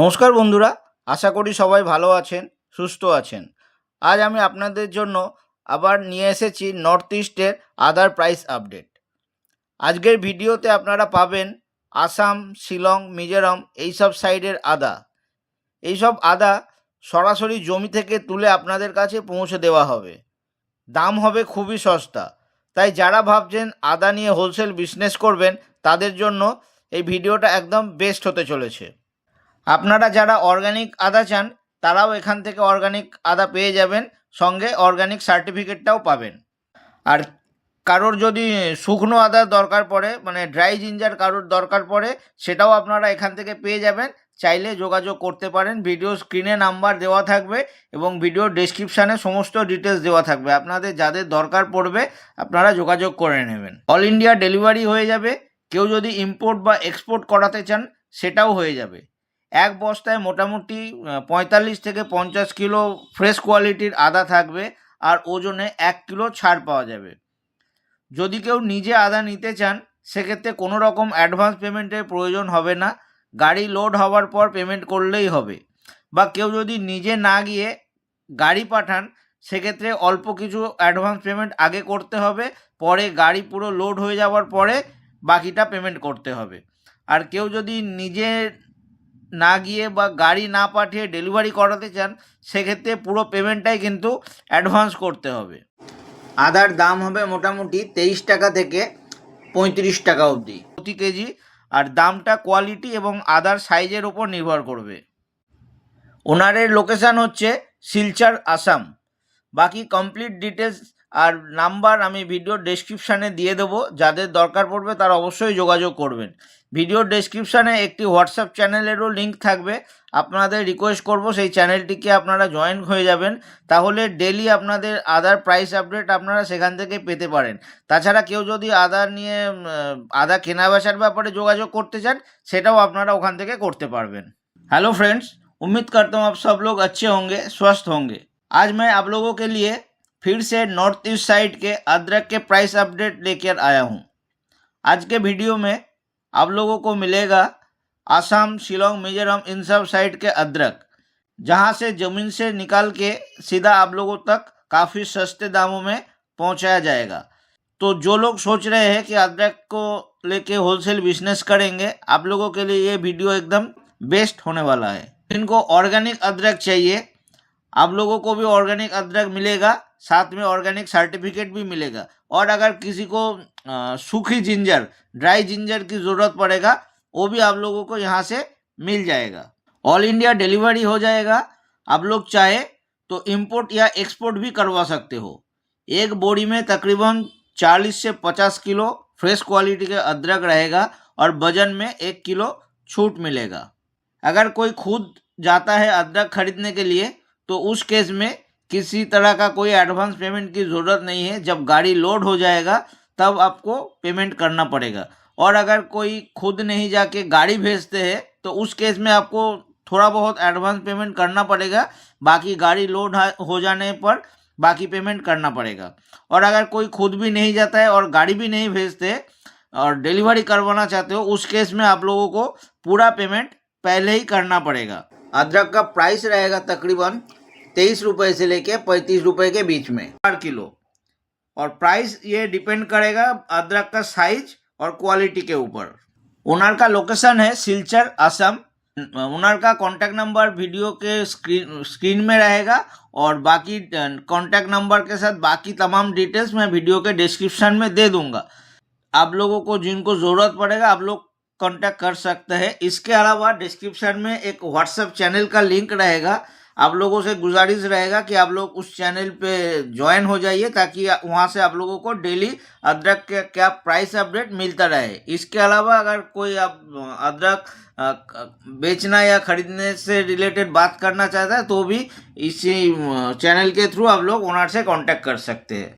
নমস্কার বন্ধুরা, আশা করি সবাই ভালো আছেন, সুস্থ আছেন। আজ আমি আপনাদের জন্য আবার নিয়ে এসেছি নর্থ ইস্টের আদার প্রাইস আপডেট। আজকের ভিডিওতে আপনারা পাবেন আসাম, শিলং, মিজোরাম এইসব সাইডের আদা। এইসব আদা সরাসরি জমি থেকে তুলে আপনাদের কাছে পৌঁছে দেওয়া হবে। দাম হবে খুবই সস্তা। তাই যারা ভাবছেন আদা নিয়ে হোলসেল বিজনেস করবেন, তাদের জন্য এই ভিডিওটা একদম বেস্ট হতে চলেছে। আপনারা যারা অর্গানিক আদা চান, তারাও এখান থেকে অর্গানিক আদা পেয়ে যাবেন, সঙ্গে অর্গানিক সার্টিফিকেটটাও পাবেন। আর কারোর যদি শুকনো আদার দরকার পড়ে, মানে ড্রাই জিঞ্জার কারোর দরকার পড়ে, সেটাও আপনারা এখান থেকে পেয়ে যাবেন। চাইলে যোগাযোগ করতে পারেন। ভিডিও স্ক্রিনে নাম্বার দেওয়া থাকবে এবং ভিডিও ডেসক্রিপশানে সমস্ত ডিটেলস দেওয়া থাকবে। আপনাদের যাদের দরকার পড়বে আপনারা যোগাযোগ করে নেবেন। অল ইন্ডিয়া ডেলিভারি হয়ে যাবে। কেউ যদি ইম্পোর্ট বা এক্সপোর্ট করাতে চান, সেটাও হয়ে যাবে। এক বস্তায় মোটামুটি 45 থেকে 50 কিলো ফ্রেশ কোয়ালিটির আদা থাকবে, আর ওজনে 1 কিলো ছাড় পাওয়া যাবে। যদি কেউ নিজে আদা নিতে চান, সেক্ষেত্রে কোনো রকম অ্যাডভান্স পেমেন্টের প্রয়োজন হবে না। গাড়ি লোড হওয়ার পর পেমেন্ট করলেই হবে। বা কেউ যদি নিজে না গিয়ে গাড়ি পাঠান, সেক্ষেত্রে অল্প কিছু অ্যাডভান্স পেমেন্ট আগে করতে হবে, পরে গাড়ি পুরো লোড হয়ে যাওয়ার পরে বাকিটা পেমেন্ট করতে হবে। আর কেউ যদি নিজে না গিয়ে বা গাড়ি না পাঠিয়ে ডেলিভারি করাতে চান, সেক্ষেত্রে পুরো পেমেন্টটাই কিন্তু অ্যাডভান্স করতে হবে। আদার দাম হবে মোটামুটি 23 টাকা থেকে 35 টাকা অবধি প্রতি কেজি। আর দামটা কোয়ালিটি এবং আদার সাইজের ওপর নির্ভর করবে। ওনারের লোকেশান হচ্ছে শিলচর, আসাম। বাকি কমপ্লিট ডিটেলস আর নাম্বার আমি ভিডিওর ডেসক্রিপশানে দিয়ে দেবো। যাদের দরকার পড়বে তারা অবশ্যই যোগাযোগ করবেন। ভিডিওর ডেসক্রিপশানে একটি হোয়াটসঅ্যাপ চ্যানেলেরও লিঙ্ক থাকবে। আপনাদের রিকোয়েস্ট করব সেই চ্যানেলটিকে আপনারা জয়েন হয়ে যাবেন, তাহলে ডেলি আপনাদের আদার প্রাইস আপডেট আপনারা সেখান থেকে পেতে পারেন। তাছাড়া কেউ যদি আদা নিয়ে আদা কেনা বেচার ব্যাপারে যোগাযোগ করতে চান, সেটাও আপনারা ওখান থেকে করতে পারবেন। हेलो फ्रेंड्स, उम्मीद करता हूँ आप सब लोग अच्छे होंगे, स्वस्थ होंगे। आज मैं आप लोगों के लिए फिर से नॉर्थ ईस्ट साइड के अदरक के प्राइस अपडेट लेकर आया हूँ। आज के वीडियो में आप लोगों को मिलेगा आसाम, शिलोंग, मिजोरम इन सब साइड के अदरक, जहाँ से ज़मीन से निकाल के सीधा आप लोगों तक काफ़ी सस्ते दामों में पहुँचाया जाएगा। तो जो लोग सोच रहे हैं कि अदरक को लेके होलसेल बिजनेस करेंगे, आप लोगों के लिए ये वीडियो एकदम बेस्ट होने वाला है। इनको ऑर्गेनिक अदरक चाहिए, आप लोगों को भी ऑर्गेनिक अदरक मिलेगा, साथ में ऑर्गेनिक सर्टिफिकेट भी मिलेगा। और अगर किसी को सूखी जिंजर, ड्राई जिंजर की ज़रूरत पड़ेगा, वो भी आप लोगों को यहाँ से मिल जाएगा। ऑल इंडिया डिलीवरी हो जाएगा। आप लोग चाहे तो इम्पोर्ट या एक्सपोर्ट भी करवा सकते हो। एक बोरी में तकरीबन 40 से 50 किलो फ्रेश क्वालिटी के अदरक रहेगा और वजन में 1 किलो छूट मिलेगा। अगर कोई खुद जाता है अदरक खरीदने के लिए, तो उस केस में किसी तरह का कोई एडवांस पेमेंट की ज़रूरत नहीं है। जब गाड़ी लोड हो जाएगा तब आपको पेमेंट करना पड़ेगा। और अगर कोई खुद नहीं जाके गाड़ी भेजते हैं, तो उस केस में आपको थोड़ा बहुत एडवांस पेमेंट करना पड़ेगा। बाकी गाड़ी लोड हो जाने पर बाकी पेमेंट करना पड़ेगा। और अगर कोई खुद भी नहीं जाता है और गाड़ी भी नहीं भेजते और डिलीवरी करवाना चाहते हो, उस केस में आप लोगों को पूरा पेमेंट पहले ही करना पड़ेगा। अदरक का प्राइस रहेगा तकरीबन 23 रुपये से लेके 35 रुपये के बीच में पर किलो। और प्राइस ये डिपेंड करेगा अदरक का साइज और क्वालिटी के ऊपर। ओनर का लोकेशन है सिलचर, असम। ओनर का कॉन्टैक्ट नंबर वीडियो के स्क्रीन में रहेगा, और बाकी कॉन्टैक्ट नंबर के साथ बाकी तमाम डिटेल्स मैं वीडियो के डिस्क्रिप्शन में दे दूंगा। आप लोगों को जिनको ज़रूरत पड़ेगा, आप लोग कांटेक्ट कर सकते हैं। इसके अलावा डिस्क्रिप्शन में एक व्हाट्सएप चैनल का लिंक रहेगा। आप लोगों से गुजारिश रहेगा कि आप लोग उस चैनल पे ज्वाइन हो जाइए, ताकि वहाँ से आप लोगों को डेली अदरक के क्या प्राइस अपडेट मिलता रहे। इसके अलावा अगर कोई आप अदरक बेचना या खरीदने से रिलेटेड बात करना चाहता है, तो भी इसी चैनल के थ्रू आप लोग ओनर से कांटेक्ट कर सकते हैं।